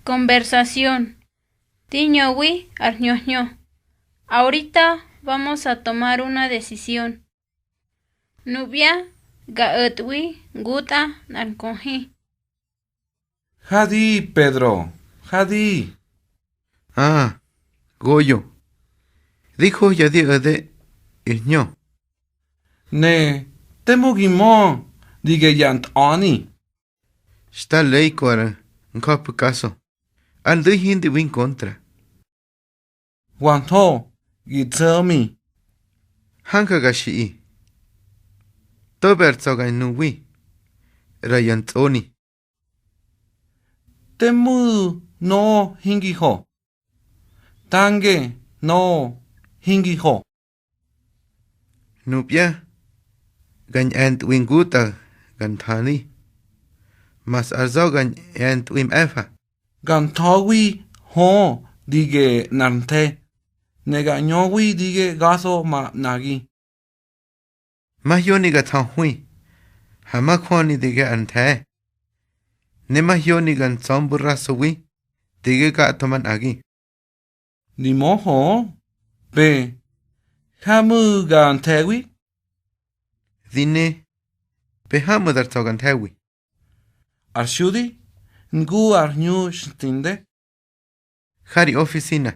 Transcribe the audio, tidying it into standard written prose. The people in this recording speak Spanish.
Conversación. Tiñowi arñoño. Ahorita vamos a tomar una decisión. Nubia gaetwi guta nankonji. Jadi, Pedro. Jadi. Goyo. Dijo yadi ade iño. Ne, temugimo. Dige yant ani. Está ley cuara. Nkopu caso. Al de hindi win contra. Wanto. Gitsami. Hanka gashi. Tobert soga nuwi. Rayantoni. Temu no hingiho. Tange no hingiho. Nubia. Gan ant win guta. Gan thani. Mas arzo gan ant wim efa. Gantawi ho dige nante. Neganyowi dige gaso ma nagi. Mahyoni ga hui. Hama kwani dige ante. Ne mahyoni gan zombura sowi. Dige ga atoman agi. Ni moho. Be. Hamu gantewi. Dine. Behamu dar togan tewi. Arshudi. Ngu arnyu shtinde. Hari oficina.